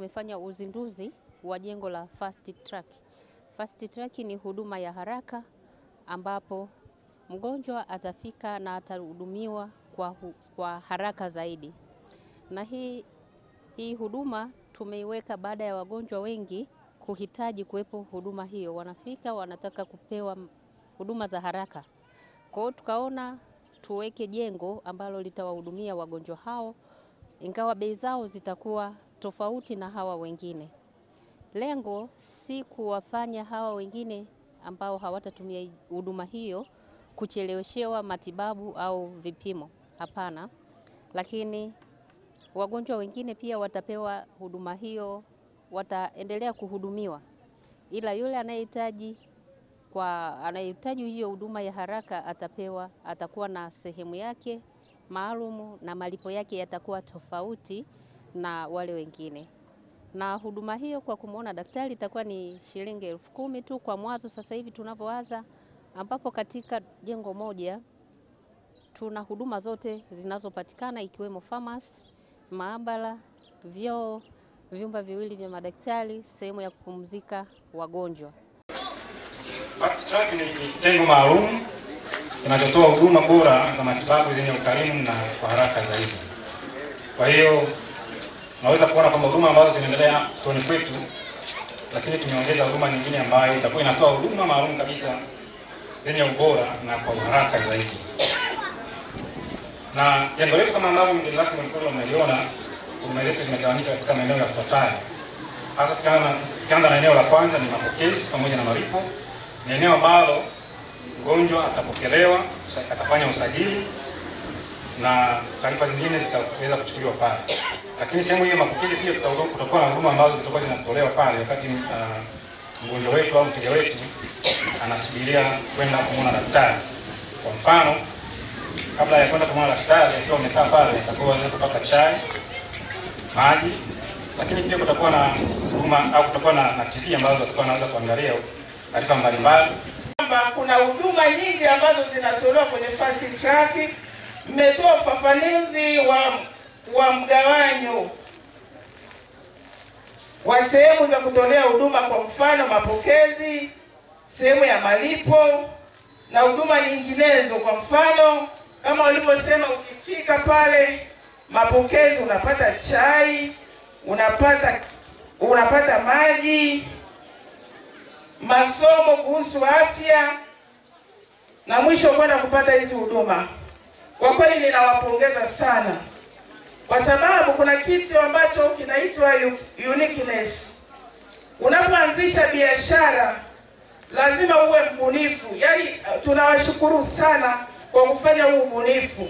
Tumefanya uzinduzi wa jengo la Fast Track. Fast Track ni huduma ya haraka ambapo mgonjwa atafika na atahudumiwa kwa haraka zaidi. Na hii huduma tumeiweka baada ya wagonjwa wengi kuhitaji kuwepo huduma hiyo. Wanafika wanataka kupewa huduma za haraka. Kwa hiyo tukaona tuweke jengo ambalo litawahudumia wagonjwa hao, ingawa bei zao zitakuwa tofauti na hawa wengine. Lengo si kuwafanya hawa wengine ambao hawatatumia huduma hiyo kucheleweshewa matibabu au vipimo, hapana. Lakini wagonjwa wengine pia watapewa huduma hiyo, wataendelea kuhudumiwa. Ila yule anayehitaji hiyo huduma ya haraka atakuwa na sehemu yake maalumu na malipo yake yatakuwa tofauti na wale wengine. Na huduma hiyo kwa kumuona daktari itakuwa ni shilingi 10,000 tu kwa mwanzo sasa hivi tunavyoanza, ambapo katika jengo moja tuna huduma zote zinazopatikana ikiwemo pharmacy, maabara, vyoo, vyumba viwili vya madaktari, sehemu ya kupumzika wagonjwa. Fast Track ni kitengo maalum kinachotoa huduma bora za matibabu zenye ukarimu na kwa haraka zaidi. Kwa hiyo naweza kuona kwamba huduma ambazo zinaendelea kituoni kwetu, lakini tumeongeza huduma nyingine ambayo itakuwa inatoa huduma maalum kabisa zenye ubora na kwa haraka zaidi. Na jengo letu kama ambavyo mgeni rasmi mlikuwa mnaliona, huduma zetu zimegawanyika katika maeneo yafuatayo. Hasa tukianza na eneo la kwanza ni mapokezi pamoja na malipo. Ni eneo ambalo mgonjwa atapokelewa, atafanya usajili na taarifa zingine zitaweza kuchukuliwa pale. Lakini sehemu hiyo mapokezi pia kutakuwa na huduma ambazo zitakuwa zinatolewa pale wakati mgonjwa wetu au mteja wetu anasubiria kwenda kumwona daktari. Kwa mfano, kabla ya kwenda kumwona daktari akiwa amekaa pale, atakuwa anaweza kupata chai, maji, lakini pia kutakuwa na huduma au kutakuwa na TV ambazo atakuwa anaweza kuangalia taarifa mbalimbali. Kuna huduma nyingi ambazo zinatolewa kwenye Fast Track. Mmetoa ufafanuzi wa mgawanyo wa sehemu za kutolea huduma, kwa mfano mapokezi, sehemu ya malipo na huduma nyinginezo. Kwa mfano kama walivyosema, ukifika pale mapokezi unapata chai, unapata maji, masomo kuhusu afya na mwisho kwenda kupata hizi huduma. Kwa kweli ninawapongeza sana, kwa sababu kuna kitu ambacho kinaitwa uniqueness. Unapoanzisha biashara lazima uwe mbunifu. Yaani tunawashukuru sana kwa kufanya huu ubunifu.